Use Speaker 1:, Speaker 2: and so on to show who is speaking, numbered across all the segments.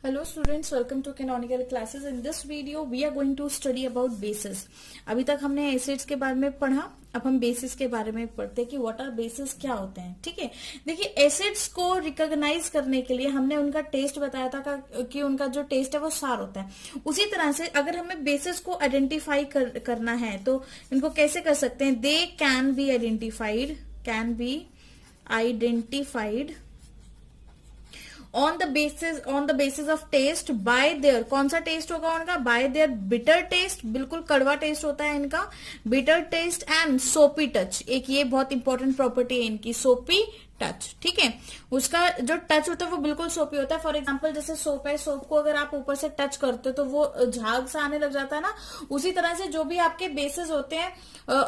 Speaker 1: Hello students, welcome to Canonical classes. In this video we are going to study about bases. अभी तक हमने acids के बारे में पढ़ा, अब हम बेसिस के बारे में पढ़ते हैं कि व्हाट आर बेसिस क्या होते हैं. ठीक है, देखिए एसिड्स को रिकॉग्नाइज करने के लिए हमने उनका टेस्ट बताया था कि उनका जो टेस्ट है वो सार होता है. उसी तरह से अगर हमें बेसिस को आइडेंटिफाई करना है तो इनको कैसे कर सकते हैं. They can be identified on the basis of test by there. कौन सा टेस्ट होगा उनका? बाय देयर बिटर टेस्ट, बिल्कुल कड़वा टेस्ट होता है इनका, बिटर टेस्ट एंड सोपी टच. एक ये बहुत इंपॉर्टेंट प्रॉपर्टी है इनकी, सोपी टच. ठीक है, उसका जो टच होता है वो बिल्कुल सोपी होता है. फॉर एग्जांपल जैसे सोप है, सोप को अगर आप ऊपर से टच करते हो तो वो झाग सा आने लग जाता है ना. उसी तरह से जो भी आपके बेसिस होते हैं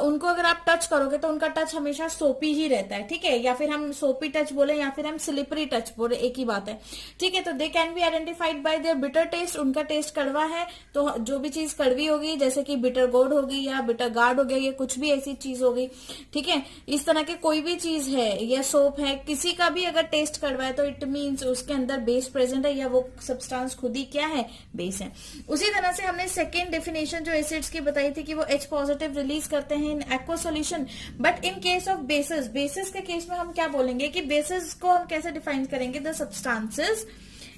Speaker 1: उनको अगर आप टच करोगे तो उनका टच हमेशा सोपी ही रहता है. ठीक है, या फिर हम सोपी टच बोले या फिर हम स्लिपरी टच बोले, एक ही बात है. ठीक है, तो दे can be identified by there bitter taste. उनका टेस्ट कड़वा है तो जो भी चीज कड़वी होगी जैसे कि बिटर गोड होगी या बिटर गार्ड हो गया, ये कुछ भी ऐसी चीज होगी. ठीक है, इस तरह के कोई भी चीज है या सोप है, किसी का भी अगर टेस्ट कड़वा है तो इट मीन्स उसके अंदर बेस प्रेजेंट है या वो सब्सटेंस खुद ही क्या है, बेस है. उसी तरह से हमने सेकेंड डेफिनेशन जो एसिड्स की बताई थी कि वो H पॉजिटिव रिलीज करते हैं in aqua solution. But in case of basis के केस में हम क्या बोलेंगे कि बेसिस को हम कैसे डिफाइन करेंगे. द सब्सटेंसेस,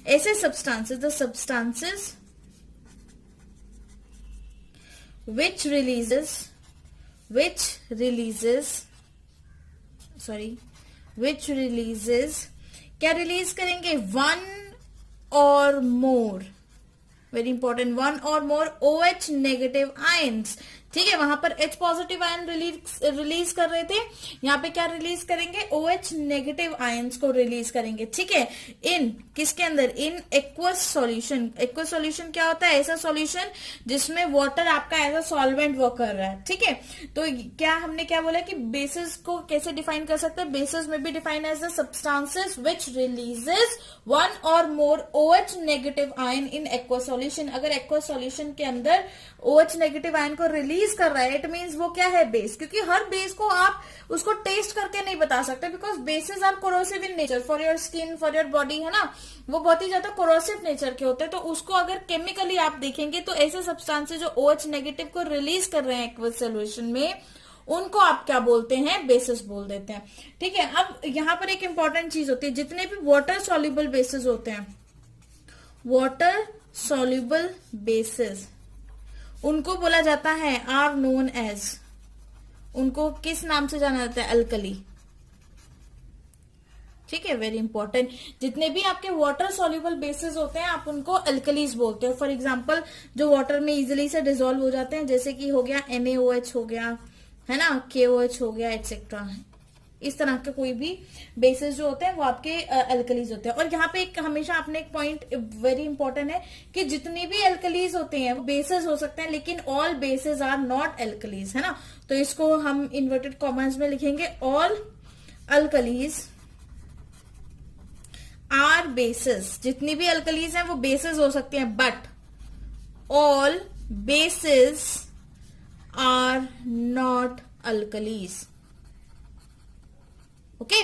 Speaker 1: ऐसे substances, the substances which releases क्या रिलीज करेंगे? One or more, very important, one or more OH negative ions. ठीक है, वहां पर H पॉजिटिव आयन रिलीज कर रहे थे, यहाँ पे क्या रिलीज करेंगे? OH नेगेटिव आयंस को रिलीज करेंगे. ठीक है, इन किसके अंदर? इन एक्वस सॉल्यूशन. एक्वस सॉल्यूशन क्या होता है? ऐसा सॉल्यूशन जिसमें वाटर आपका एज अ सॉल्वेंट वर्क कर रहा है. ठीक है, तो क्या हमने क्या बोला कि बेसिस को कैसे डिफाइन कर सकते हैं? बेसिस में भी define as the substances which releases one or more OH negative ion in aqueous solution. अगर एक्वस सॉल्यूशन के अंदर OH नेगेटिव आयन को रिलीज कर रहा है, इट मींस वो क्या है? बेस. क्योंकि हर बेस को आप उसको टेस्ट करके नहीं बता सकते, because bases are corrosive in nature for your skin, for your body, है ना. वो बहुत ही ज्यादा कोरोसिव नेचर के होते हैं, तो उसको अगर केमिकली आप देखेंगे तो ऐसे सब्सटेंसेस जो OH नेगेटिव को रिलीज कर रहे हैं एक्वस सॉल्यूशन में, उनको आप क्या बोलते हैं? बेसिस बोल देते हैं. ठीक है, अब यहां पर एक इंपॉर्टेंट चीज होती है, जितने भी वाटर सॉल्युबल बेसिस होते हैं, वाटर सॉल्युबल बेसिस, उनको बोला जाता है आर नोन एज, उनको किस नाम से जाना जाता है? अल्कली. ठीक है, वेरी इंपॉर्टेंट. जितने भी आपके वाटर सॉल्युबल बेसिस होते हैं आप उनको अल्कलीज बोलते हो. फॉर एग्जांपल जो वाटर में इजिली से डिसॉल्व हो जाते हैं, जैसे कि हो गया NaOH हो गया, है ना, KOH हो गया, एक्सेट्रा. इस तरह के कोई भी बेसिस जो होते हैं वो आपके अल्कलीज होते हैं. और यहाँ पे हमेशा आपने एक पॉइंट वेरी इंपॉर्टेंट है कि जितने भी अल्कलीज होते हैं वो बेसिस हो सकते हैं, लेकिन all bases are not alkalis, है ना. तो इसको हम इन्वर्टेड कॉमर्स में लिखेंगे, ऑल अल्कलीज आर बेसिस. जितनी भी अल्कलीज हैं वो बेसिस हो सकती हैं, but all bases are not alkalis. Okay,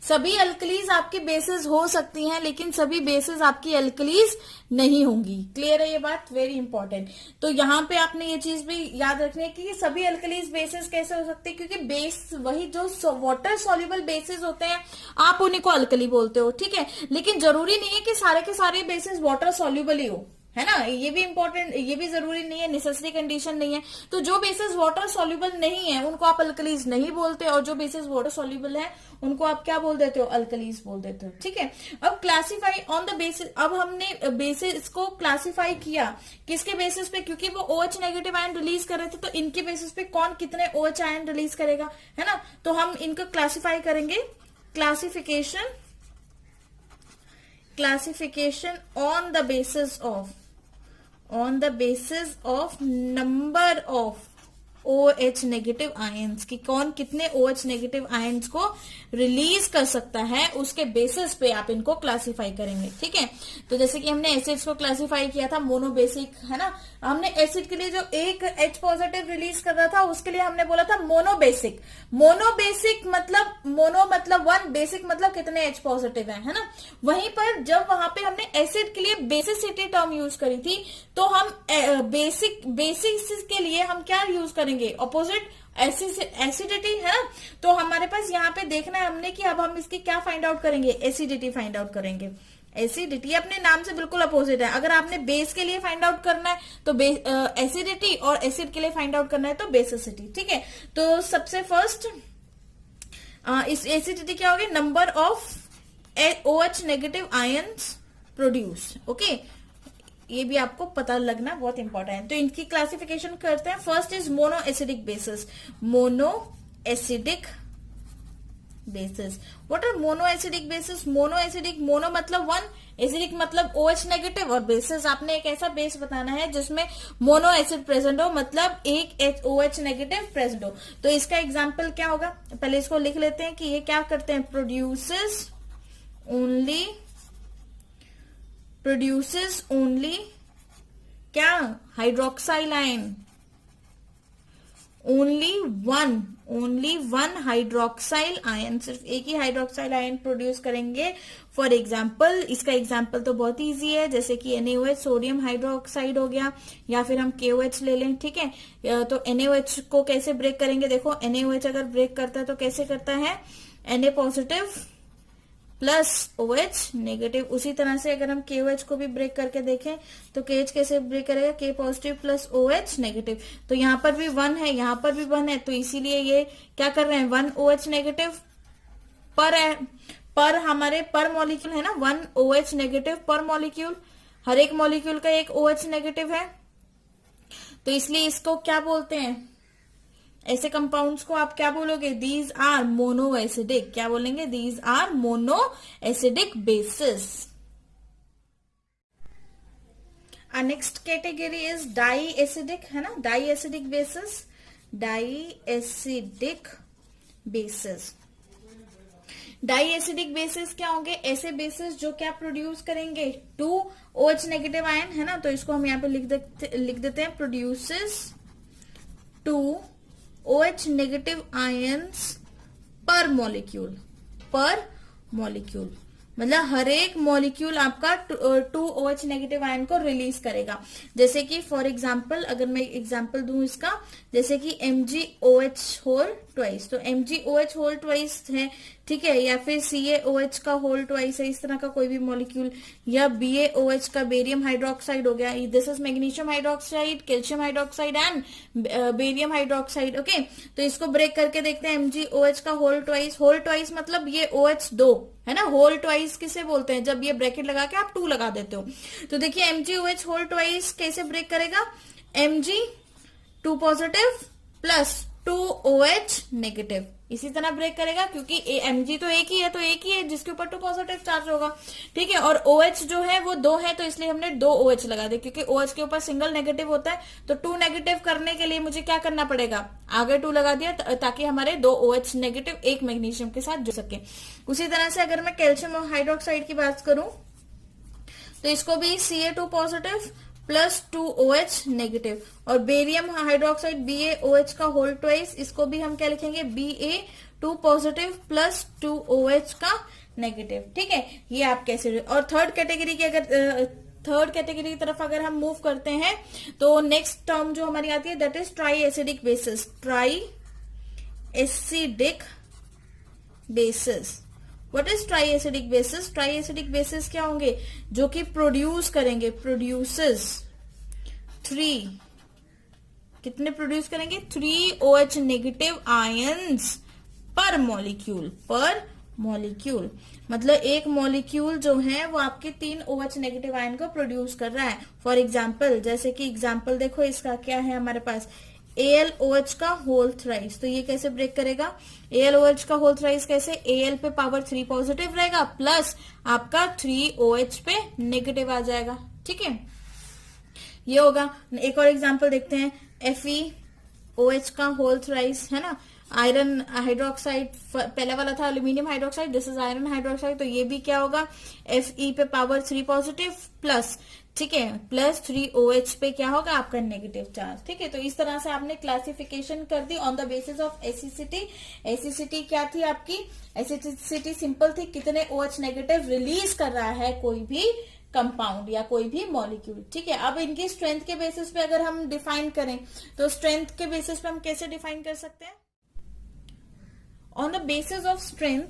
Speaker 1: सभी अल्कलीज आपकी बेसिस हो सकती हैं लेकिन सभी बेसिस आपकी अल्कलीज नहीं होंगी. क्लियर है ये बात? Very important. तो यहां पे आपने ये चीज भी याद रखनी है कि सभी अल्कलीज बेसिस कैसे हो सकती है, क्योंकि बेस वही जो वाटर सॉल्युबल बेसिस होते हैं आप उन्हीं को अल्कली बोलते हो. ठीक है, लेकिन जरूरी नहीं है कि सारे के सारे बेसिस वाटर सॉल्युबल ही हो, है ना. ये भी इंपॉर्टेंट, ये भी जरूरी नहीं है, नेसेसरी कंडीशन नहीं है. तो जो बेसिस वाटर सॉल्युबल नहीं है उनको आप अल्कलीज नहीं बोलते, और जो बेसिस वाटर सॉल्युबल है उनको आप क्या बोल देते हो? अल्कलीज बोल देते हो. ठीक है, अब क्लासीफाई ऑन द बेसिस. अब हमने बेसिस को क्लासीफाई किया किसके बेसिस पे? क्योंकि वो OH नेगेटिव आयन रिलीज कर रहे थे, तो इनके बेसिस पे कौन कितने OH आयन रिलीज करेगा, है ना. तो हम इनको क्लासीफाई करेंगे. Classification on the basis of number of OH negative ions की, कौन कितने OH नेगेटिव आयंस को रिलीज कर सकता है, उसके बेसिस पे आप इनको क्लासिफाई करेंगे। ठीक है, तो जैसे कि हमने एसिड्स को क्लासिफाई किया था मोनोबेसिक, है ना। हमने एसिड के लिए जो एक H पॉजिटिव रिलीज कर रहा था उसके लिए हमने बोला था मोनोबेसिक। मोनोबेसिक मतलब मोनो मतलब वन, बेसिक मतलब कितने H पॉजिटिव है ना। वहीं पर जब वहां पे हमने एसिड के लिए बेसिसिटी टर्म यूज करी थी, तो हम बेसिक के लिए हम क्या यूज करेंगे, ऑपोजिट एसिडिटी, है ना। तो हमारे पास यहाँ पे देखना है हमने कि अब हम इसकी क्या फाइंड आउट करेंगे, एसिडिटी फाइंड आउट करेंगे। एसिडिटी अपने नाम से बिल्कुल अपोजिट है। अगर आपने बेस के लिए फाइंड आउट करना है तो एसिडिटी, और एसिड के लिए फाइंड आउट करना है तो बेसिसिटी। ठीक है, तो सबसे फर्स्ट इस एसिडिटी क्या होगी, number of OH negative ions produce. Okay, ये भी आपको पता लगना बहुत इंपॉर्टेंट है। तो इनकी क्लासिफिकेशन करते हैं। First is mono acidic bases. Mono acidic bases, what are mono acidic bases? Mono acidic, mono मतलब वन, एसिडिक मतलब OH नेगेटिव, और बेसिस आपने एक ऐसा बेस बताना है जिसमें मोनो एसिड प्रेजेंट हो, मतलब एक OH नेगेटिव प्रेजेंट हो। तो इसका एग्जाम्पल क्या होगा, पहले इसको लिख लेते हैं कि ये क्या करते हैं, प्रोड्यूसेस ओनली क्या, hydroxyl ion, only one hydroxyl ion, सिर्फ एक ही हाइड्रोक्साइल आयन प्रोड्यूस करेंगे। फॉर एग्जाम्पल, इसका एग्जाम्पल तो बहुत इजी है, जैसे कि NaOH सोडियम हाइड्रोक्साइड हो गया, या फिर हम KOH ले लें। ठीक है, तो NaOH को कैसे ब्रेक करेंगे, देखो NaOH अगर ब्रेक करता है तो कैसे करता है, Na positive plus OH negative. उसी तरह से अगर हम KOH को भी ब्रेक करके देखें तो KH कैसे ब्रेक करेगा, K positive plus OH negative. तो यहाँ पर भी 1 है, यहाँ पर भी 1 है, तो इसीलिए ये क्या कर रहे हैं, 1 OH नेगेटिव पर हमारे पर मॉलिक्यूल है ना, 1 OH नेगेटिव पर मॉलिक्यूल, हर एक मॉलिक्यूल का एक OH नेगेटिव है। तो इसलिए इसको क्या बोलते हैं, ऐसे कंपाउंड्स को आप क्या बोलोगे, दीज आर मोनो एसिडिक। क्या बोलेंगे, these are mono acidic bases. Next category is di acidic, है ना, di acidic bases. Di acidic bases, di acidic bases क्या होंगे, ऐसे बेसिस जो क्या प्रोड्यूस करेंगे, 2 OH नेगेटिव आयन, है ना। तो इसको हम यहाँ पे लिख देते हैं, प्रोड्यूसेस 2 OH नेगेटिव आयंस पर मॉलिक्यूल, मतलब हर एक मॉलिक्यूल आपका 2 OH नेगेटिव आयन को रिलीज करेगा। जैसे कि फॉर एग्जांपल, अगर मैं एग्जांपल दूं इसका, जैसे कि MgOH होल ट्वाइस, तो MgOH होल ट्वाइस है, ठीक है, या फिर CaOH का होल ट्वाइस है, इस तरह का कोई भी मॉलिक्यूल, या BaOH का बेरियम हाइड्रोक्साइड हो गया, this is magnesium hydroxide, calcium hydroxide and barium hydroxide. Okay, तो इसको ब्रेक करके देखते हैं, MgOH का होल ट्वाइस मतलब ये OH 2 है ना, होल ट्वाइस किसे बोलते हैं, जब ये ब्रैकेट लगा के आप 2 लगा देते हो। तो देखिए MgOH होल ट्वाइस कैसे ब्रेक करेगा, Mg 2 positive plus 2 OH negative, इसी तरह ब्रेक करेगा, क्योंकि Mg तो एक ही है, तो एक ही है जिसके ऊपर 2 पॉजिटिव चार्ज होगा। ठीक है, और OH जो है वो 2 है, तो इसलिए हमने 2 OH लगा दिया, क्योंकि OH के ऊपर सिंगल नेगेटिव होता है। तो 2 नेगेटिव करने के लिए मुझे क्या करना पड़ेगा, आगे 2 लगा दिया, ताकि हमारे 2 OH नेगेटिव एक मैग्नीशियम के साथ जुड़ सके। उसी तरह से अगर मैं कैल्शियम हाइड्रोक्साइड की बात करूं तो इसको भी Ca2 positive plus 2 OH negative, और बेरियम हाइड्रोक्साइड BaOH का होल ट्वाइस, इसको भी हम क्या लिखेंगे, Ba2 पॉजिटिव प्लस 2 OH का नेगेटिव। ठीक है, ये आप कैसे। और थर्ड कैटेगरी की तरफ अगर हम मूव करते हैं तो नेक्स्ट टर्म जो हमारी आती है that is try acidic basis. Try acidic bases, what is try acidic basis? Try acidic bases क्या होंगे, जो कि प्रोड्यूस करेंगे, प्रोड्यूसेस 3, कितने प्रोड्यूस करेंगे, 3 OH नेगेटिव आयंस पर मॉलिक्यूल, मतलब एक मॉलिक्यूल जो है वो आपके 3 OH नेगेटिव आयन को प्रोड्यूस कर रहा है। फॉर एग्जाम्पल, जैसे कि एग्जाम्पल देखो इसका क्या है हमारे पास, AlOH का होल थ्राइस, तो ये कैसे ब्रेक करेगा, AlOH का होल थ्राइस कैसे, Al पे पावर 3 पॉजिटिव रहेगा प्लस आपका 3 OH पे नेगेटिव आ जाएगा। ठीक है, ये होगा। एक और एग्जांपल देखते हैं, OH का होल थ्राइस, है ना, आयरन हाइड्रोक्साइड, पहले वाला था aluminium hydroxide, this is iron hydroxide, तो ये भी क्या होगा, Fe पे पावर 3 पॉजिटिव प्लस, ठीक है, प्लस 3 OH पे क्या होगा आपका नेगेटिव चार्ज। ठीक है, तो इस तरह से आपने क्लासिफिकेशन कर दी ऑन द बेसिस ऑफ एसिसिटी। एसिसिटी क्या थी आपकी, एसिसिटी सिंपल थी, कितने OH नेगेटिव रिलीज कर रहा है कोई भी कंपाउंड या कोई भी मॉलिक्यूल। ठीक है, अब इनकी स्ट्रेंथ के बेसिस पे अगर हम डिफाइन करें तो स्ट्रेंथ के बेसिस पे हम कैसे डिफाइन कर सकते हैं, on the basis of strength,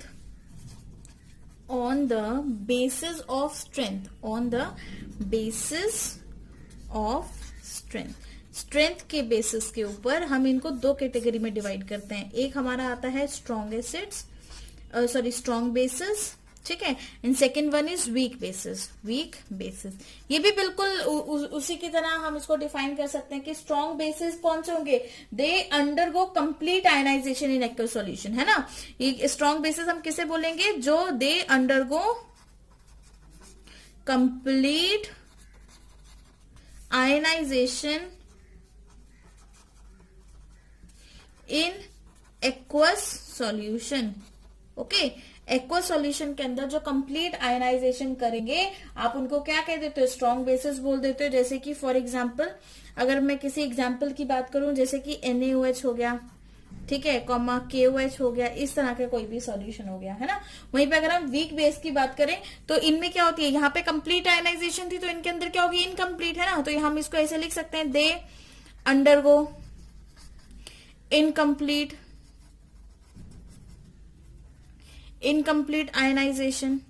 Speaker 1: on the basis of strength, on the basis of strength, strength के बेसिस के ऊपर हम इनको दो कैटेगरी में डिवाइड करते हैं। एक हमारा आता है strong acids, sorry strong bases, ठीक है, and second one is weak bases, weak bases. ये भी बिल्कुल उसी की तरह हम इसको डिफाइन कर सकते हैं कि स्ट्रॉन्ग बेसिस कौन से होंगे, they undergo complete ionization in aqueous solution, है ना। ये स्ट्रॉन्ग बेसिस हम किसे बोलेंगे, जो they undergo complete ionization in aqueous solution. Okay, aqueous solution के अंदर जो कंप्लीट आयनाइजेशन करेंगे आप उनको क्या कह देते हो, स्ट्रॉन्ग बेसिस बोल देते हो। जैसे कि फॉर एग्जांपल, अगर मैं किसी एग्जांपल की बात करूं, जैसे कि NaOH हो गया, ठीक है, कॉमा KOH हो गया, इस तरह का कोई भी सॉल्यूशन हो गया, है ना। वहीं पे अगर हम वीक बेस की बात करें तो इनमें क्या होती है, यहाँ पे कंप्लीट आयनाइजेशन थी तो इनके अंदर क्या होगी, इनकम्प्लीट, है ना। तो हम इसको ऐसे लिख सकते हैं, दे अंडरगो इनकम्प्लीट आयनाइजेशन,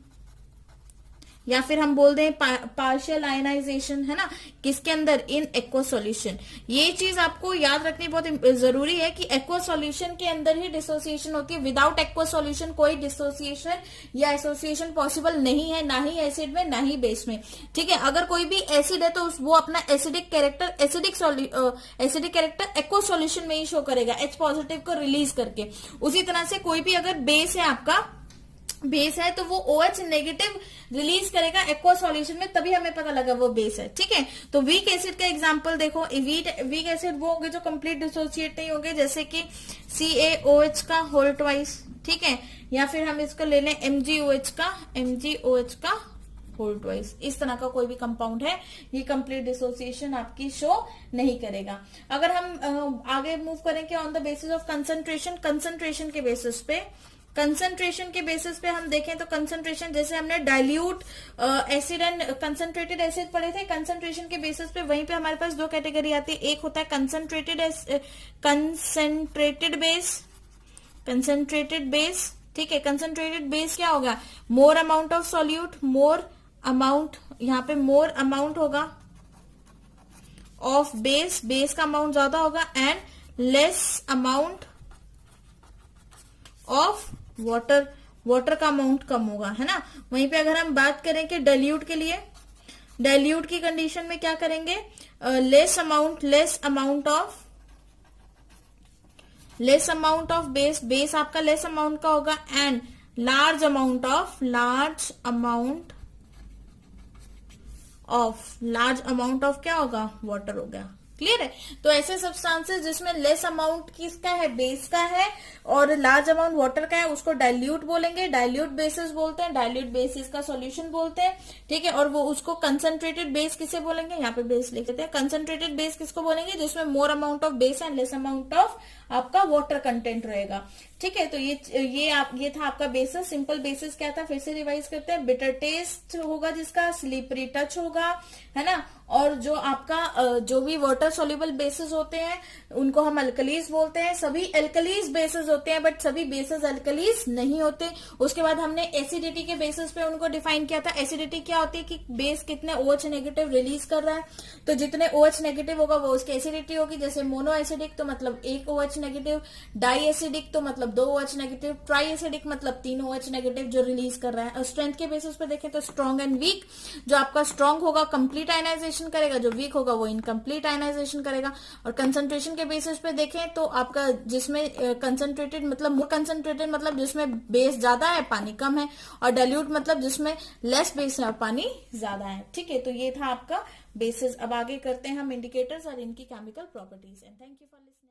Speaker 1: या फिर हम बोल दें पार्शियल आयनाइजेशन, है ना, किसके अंदर, इन एक्वस सॉल्यूशन। ये चीज आपको याद रखनी बहुत जरूरी है कि एक्वस सॉल्यूशन के अंदर ही डिसोसिएशन होती है। विदाउट एक्वस सॉल्यूशन कोई डिसोसिएशन या एसोसिएशन पॉसिबल नहीं है, ना ही एसिड में ना ही बेस में। ठीक है, अगर कोई भी एसिड है तो वो अपना एसिडिक कैरेक्टर एक्वस सॉल्यूशन में ही शो करेगा, H पॉजिटिव को रिलीज करके। उसी तरह से कोई भी अगर बेस है, आपका बेस है, तो वो OH नेगेटिव रिलीज करेगा एक्वा सॉल्यूशन में, तभी हमें पता लगा वो बेस है। ठीक है, तो वीक एसिड का एग्जांपल देखो, वीक एसिड वो होंगे जो कंप्लीट डिसोसिएट नहीं होंगे, जैसे कि CaOH का होल ट्वाइस, ठीक है, या फिर हम इसको ले लें MgOH का होल ट्वाइस। इस तरह का कोई भी कंपाउंड है, ये कंप्लीट डिसोसिएशन आपकी शो नहीं करेगा। अगर हम आगे मूव करेंगे on the basis of concentration के बेसिस पे, कंसंट्रेशन के बेसिस पे हम देखें तो कंसंट्रेशन, जैसे हमने dilute acid and concentrated acid पढ़े थे, कंसंट्रेशन के बेसिस पे वहीं पे हमारे पास दो कैटेगरी आती है। एक होता है कंसंट्रेटेड बेस, ठीक है। कंसंट्रेटेड बेस क्या होगा, more amount of solute, more amount, यहाँ पे मोर अमाउंट होगा ऑफ बेस का अमाउंट ज्यादा होगा, and less amount of water का अमाउंट कम होगा, है ना। वहीं पे अगर हम बात करें कि डाइल्यूट के लिए, डाइल्यूट की कंडीशन में क्या करेंगे, लेस अमाउंट ऑफ बेस आपका लेस अमाउंट का होगा, एंड लार्ज अमाउंट ऑफ क्या होगा, वाटर हो गया। क्लियर है, तो ऐसे सब्सटेंसेस जिसमें लेस अमाउंट किसका है, बेस का है, और लार्ज अमाउंट वाटर का है, उसको डाइल्यूट बोलेंगे, डाइल्यूट बेसिस बोलते हैं, डाइल्यूट बेसिस का सॉल्यूशन बोलते हैं। ठीक है, और वो उसको कंसंट्रेटेड बेस किसे बोलेंगे, यहाँ पे बेस लिख देते हैं, कंसंट्रेटेड बेस किसको बोलेंगे, जिसमें more amount of base and less amount of आपका वाटर कंटेंट रहेगा। ठीक है, तो ये था आपका बेसिस। सिंपल बेसिस क्या था, फिर से रिवाइज करते हैं, बिटर टेस्ट होगा जिसका, स्लिपरी टच होगा, है ना, और जो आपका जो भी वाटर सोल्यूबल बेसिस होते हैं उनको हम अल्कलीज बोलते हैं। सभी एल्कलीज बेसिस होते हैं, बट सभी बेसिस अल्कलीज नहीं होते। उसके बाद हमने एसिडिटी के बेसिस पे उनको डिफाइन किया था। एसिडिटी क्या होती है कि बेस कितने OH नेगेटिव रिलीज कर रहा है, तो जितने OH नेगेटिव होगा वो उसकी एसिडिटी होगी। जैसे मोनो एसिडिक तो मतलब 1 OH नेगेटिव, डाई एसिडिक तो मतलब 2 OH नेगेटिव, ट्राई एसिडिक मतलब 3 OH नेगेटिव जो रिलीज कर रहा है। और स्ट्रेंथ के बेसिस पे देखें तो स्ट्रॉन्ग एंड वीक, जो आपका स्ट्रॉन्ग होगा कंप्लीट आयनाइजेशन करेगा, जो वीक होगा वो इनकम्प्लीट आयनाइजेशन करेगा। और कंसंट्रेशन के बेसिस पे देखें तो आपका जिसमें कंसंट्रेटेड मतलब जिसमें बेस ज्यादा है पानी कम है, और डाइल्यूट मतलब जिसमें लेस बेस है और पानी ज्यादा है। ठीक है, तो ये था आपका बेसिस। अब आगे करते हैं हम इंडिकेटर्स और इनकी chemical properties. And thank you for listening.